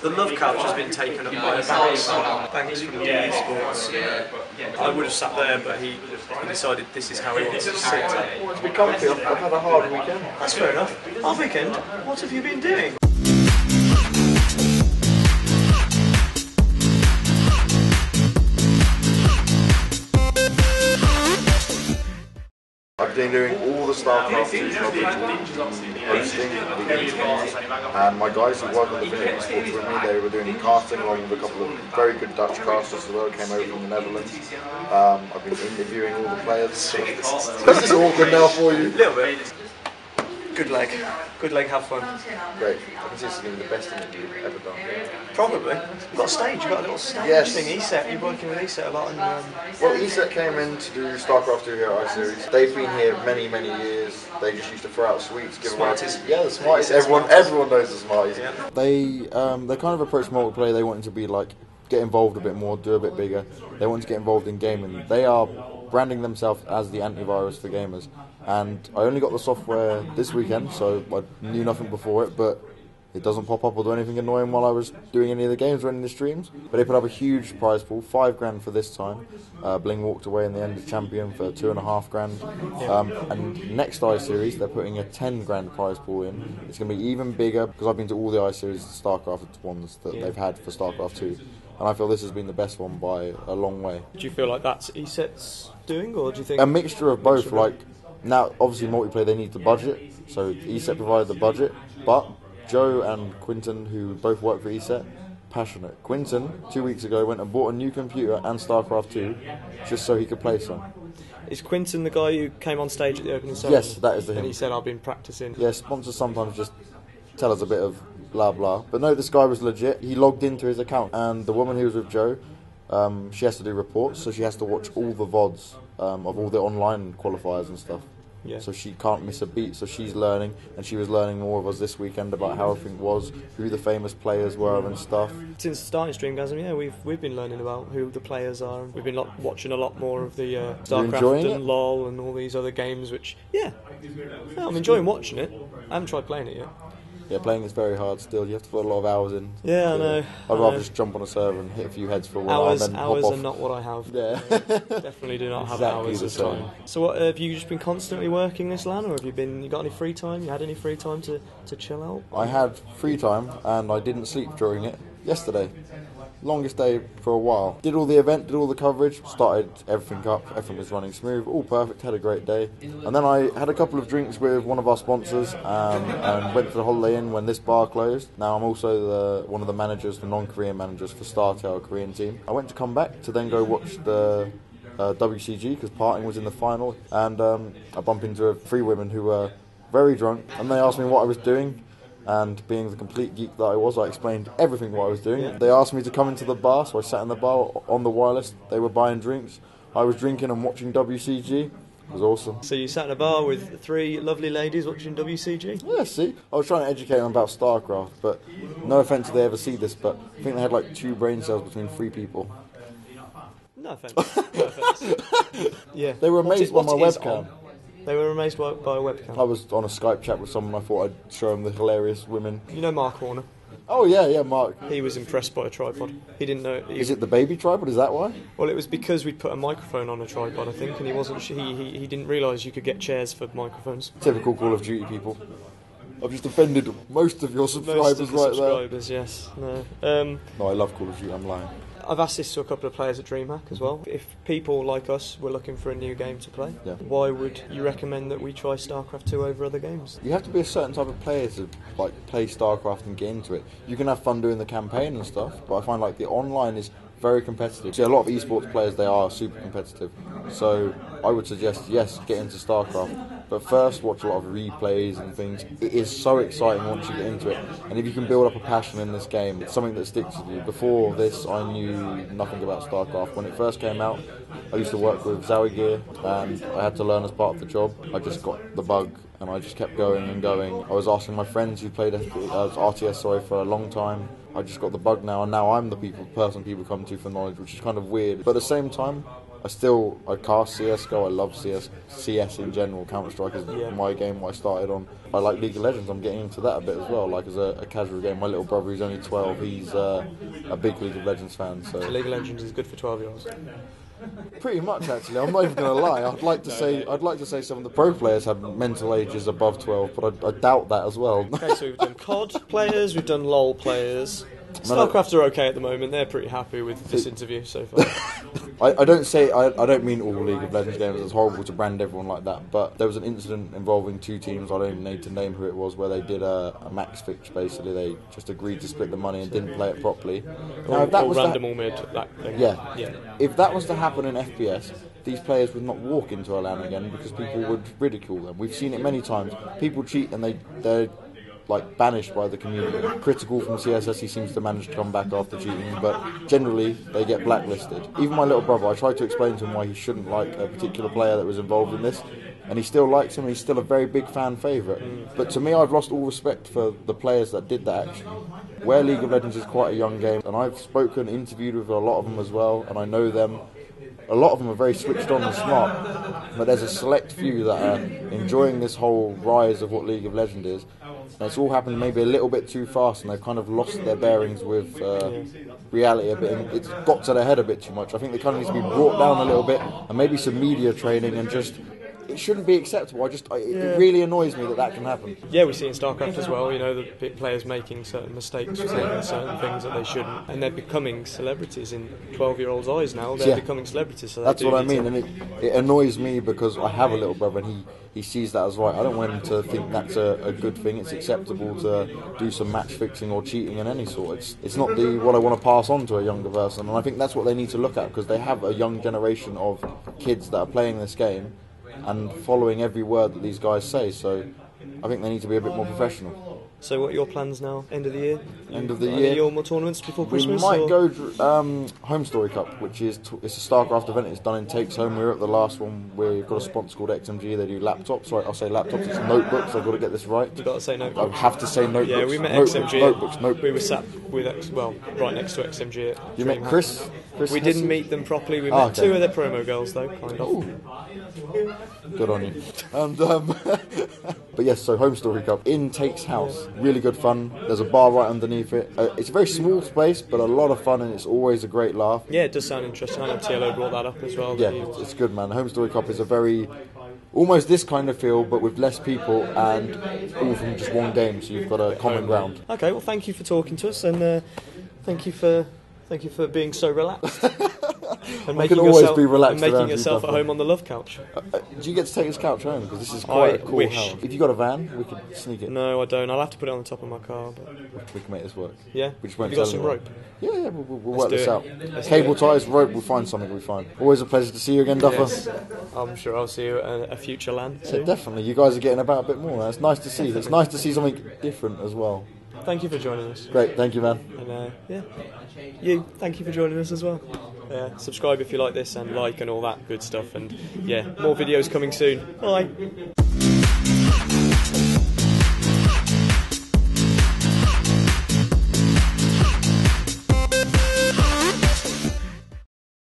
The love couch has been taken up by Banks from the esports. I would have sat there, but he decided this is how he wants to sit. I want to be comfy. I've had a hard weekend. That's fair enough. Hard weekend? What have you been doing? I've been doing all the StarCraft 2 coverage, hosting, and my guys who work on the esports with me, they were doing casting along with a couple of very good Dutch casters as well, came over from the Netherlands. I've been interviewing all the players. This is awkward now for you. A little bit. Good leg. Good leg, have fun. Great. I can see this is going to be the best interview you've ever done. Probably. You've got a stage, you've got a little stage thing. ESET, you're working with ESET a lot. And, well, ESET came in to do StarCraft 2 here at iSeries. They've been here many, many years. They just used to throw out sweets. Smarties. Yeah, the Smarties. Everyone knows the Smarties. Yeah. They kind of approached multiplayer. They wanted to be like, get involved a bit more, do a bit bigger. They wanted to get involved in gaming. They are branding themselves as the antivirus for gamers. And I only got the software this weekend, so I knew nothing before it, but it doesn't pop up or do anything annoying while I was doing any of the games or any of the streams. But they put up a huge prize pool, $5,000 for this time. Bling walked away in the end as champion for $2,500. And next iSeries, they're putting a $10,000 prize pool in. It's going to be even bigger, because I've been to all the iSeries StarCraft ones that they've had for StarCraft 2. And I feel this has been the best one by a long way. Do you feel like that's ESET's doing, or do you think... A mixture of both, like... Now, obviously, multiplayer, they need the budget, so ESET provided the budget, but Joe and Quinton, who both work for ESET, passionate. Quinton, 2 weeks ago, went and bought a new computer and StarCraft 2, just so he could play some. Is Quinton the guy who came on stage at the opening ceremony? Yes, that is him. And he said, I've been practicing. Yeah, sponsors sometimes just tell us a bit of blah blah. But no, this guy was legit. He logged into his account, and the woman who was with Joe, she has to do reports, so she has to watch all the VODs of all the online qualifiers and stuff. Yeah. So she can't miss a beat, so she's learning, and she was learning more of us this weekend about how everything was, who the famous players were and stuff. Since starting Streamgasm, yeah, we've been learning about who the players are. We've been watching a lot more of the StarCraft and LoL and all these other games, which, yeah, I'm enjoying watching it. I haven't tried playing it yet. Yeah, playing is very hard still. You have to put a lot of hours in. Yeah, I know. I'd rather just jump on a server and hit a few heads for a while and then hop off. Hours are not what I have. Yeah. Definitely do not have hours of time. So what, have you just been constantly working this LAN, or have you got any free time? You had any free time to chill out? I had free time and I didn't sleep during it yesterday. Longest day for a while. Did all the event, did all the coverage, started everything up, everything was running smooth, all perfect, had a great day. And then I had a couple of drinks with one of our sponsors and went to the Holiday Inn when this bar closed. Now I'm also one of the managers, the non-Korean managers for StarTale, a Korean team. I went to come back to then go watch the WCG because Parting was in the final, and I bumped into three women who were very drunk, and they asked me what I was doing. And being the complete geek that I was, I explained everything what I was doing. Yeah. They asked me to come into the bar, so I sat in the bar on the wireless. They were buying drinks. I was drinking and watching WCG. It was awesome. So you sat in a bar with three lovely ladies watching WCG? Yeah, see? I was trying to educate them about StarCraft, but no offence if they ever see this, but I think they had like 2 brain cells between 3 people. No offence. No offence. Yeah. They were amazed by my webcam. They were amazed by a webcam. I was on a Skype chat with someone. I thought I'd show them the hilarious women. You know Mark Horner? Oh yeah, Mark. He was impressed by a tripod. He didn't know. Is it the baby tripod? Is that why? Well, it was because we'd put a microphone on a tripod, I think, and he wasn't. He didn't realise you could get chairs for microphones. Typical Call of Duty people. I've just offended most of your subscribers subscribers, yes. No. No, I love Call of Duty. I'm lying. I've asked this to a couple of players at DreamHack as well. If people like us were looking for a new game to play, why would you recommend that we try StarCraft 2 over other games? You have to be a certain type of player to play StarCraft and get into it. You can have fun doing the campaign and stuff, but I find the online is very competitive. See, a lot of esports players, they are super competitive. So I would suggest, yes, get into StarCraft. But first, watch a lot of replays and things. It is so exciting once you get into it. And if you can build up a passion in this game, it's something that sticks with you. Before this, I knew nothing about StarCraft. When it first came out, I used to work with Zowie Gear, and I had to learn as part of the job. I just got the bug, and I just kept going and going. I was asking my friends who played RTS for a long time. I just got the bug now, and now I'm the person people come to for knowledge, which is kind of weird. But at the same time, I cast CSGO, I love CS in general. Counter-Strike is my game I started on. I like League of Legends, I'm getting into that a bit as well, like as a casual game. My little brother, who's only 12, he's a big League of Legends fan. So League of Legends is good for 12-year-olds. Pretty much, actually. I'm not even going to lie. I'd like to say some of the pro players have mental ages above 12, but I doubt that as well. Okay, so we've done COD players, we've done LoL players. StarCraft are okay at the moment. They're pretty happy with this interview so far. I don't mean all League of Legends games. It's horrible to brand everyone like that. But there was an incident involving 2 teams. I don't even need to name who it was, where they did a max fix. Basically, they just agreed to split the money and didn't play it properly. Now, if that was random or mid, that thing. Yeah. If that was to happen in FPS, these players would not walk into a LAN again because people would ridicule them. We've seen it many times. People cheat and they're like banished by the community. Critical from CSS, he seems to manage to come back after cheating, but generally they get blacklisted. Even my little brother, I tried to explain to him why he shouldn't like a particular player that was involved in this, and he still likes him, and he's still a very big fan favourite. But to me, I've lost all respect for the players that did that action. Where League of Legends is quite a young game, and I've spoken, interviewed with a lot of them as well, and I know them. A lot of them are very switched on and smart, but there's a select few that are enjoying this whole rise of what League of Legends is. And it's all happened maybe a little bit too fast, and they've kind of lost their bearings with reality a bit, and it's got to their head a bit too much. I think they kind of need to be brought down a little bit, and maybe some media training, and just, it shouldn't be acceptable. It really annoys me that can happen. Yeah, we see in StarCraft as well, the players making certain mistakes, saying certain things that they shouldn't, and they're becoming celebrities in 12-year-olds' eyes now. They're becoming celebrities. So that's what I mean, and it annoys me because I have a little brother, and he sees that as right. I don't want him to think that's a good thing. It's acceptable to do some match fixing or cheating in any sort. It's not what I want to pass on to a younger person, and I think that's what they need to look at, because they have a young generation of kids that are playing this game and following every word that these guys say, so I think they need to be a bit more professional. So what are your plans now, end of the year? End of the year. Any more tournaments before Christmas? We might go Home Story Cup, which is it's a StarCraft event. It's done in Takes Home. We were at the last one. We've got a sponsor called XMG. They do laptops. Right, I'll say laptops. It's notebooks. I've got to get this right. You've got to say notebooks. I have to say notebooks. Yeah, we met XMG. Notebooks. We were sat with right next to XMG. You met Chris? We didn't meet them properly. We met 2 of their promo girls, though, kind of. Ooh. Good on you. And but yes, so Home Story Cup in Take's house. Really good fun. There's a bar right underneath it. It's a very small space, but a lot of fun, and it's always a great laugh. Yeah, it does sound interesting. I know TLO brought that up as well. Yeah, it's good, man. Home Story Cup is a very almost this kind of feel, but with less people and all from just one game, so you've got a common ground. Okay, well, thank you for talking to us, and thank you for being so relaxed. And making yourself at home on the love couch. Do you get to take this couch home? Because this is quite a cool house. If you got a van, we could sneak it. No, I don't. I'll have to put it on the top of my car. But we can make this work. Yeah? We just won't you got some rope? Yeah, we'll work this out. Cable ties, rope, we'll find something, we'll find. Always a pleasure to see you again, Duffa. Yes. I'm sure I'll see you at a future LAN soon. Yeah, definitely. You guys are getting about a bit more. It's nice to see. It's nice to see something different as well. Thank you for joining us. Great, thank you, man. And thank you for joining us as well. Subscribe if you like this, and like and all that good stuff. And more videos coming soon. Bye.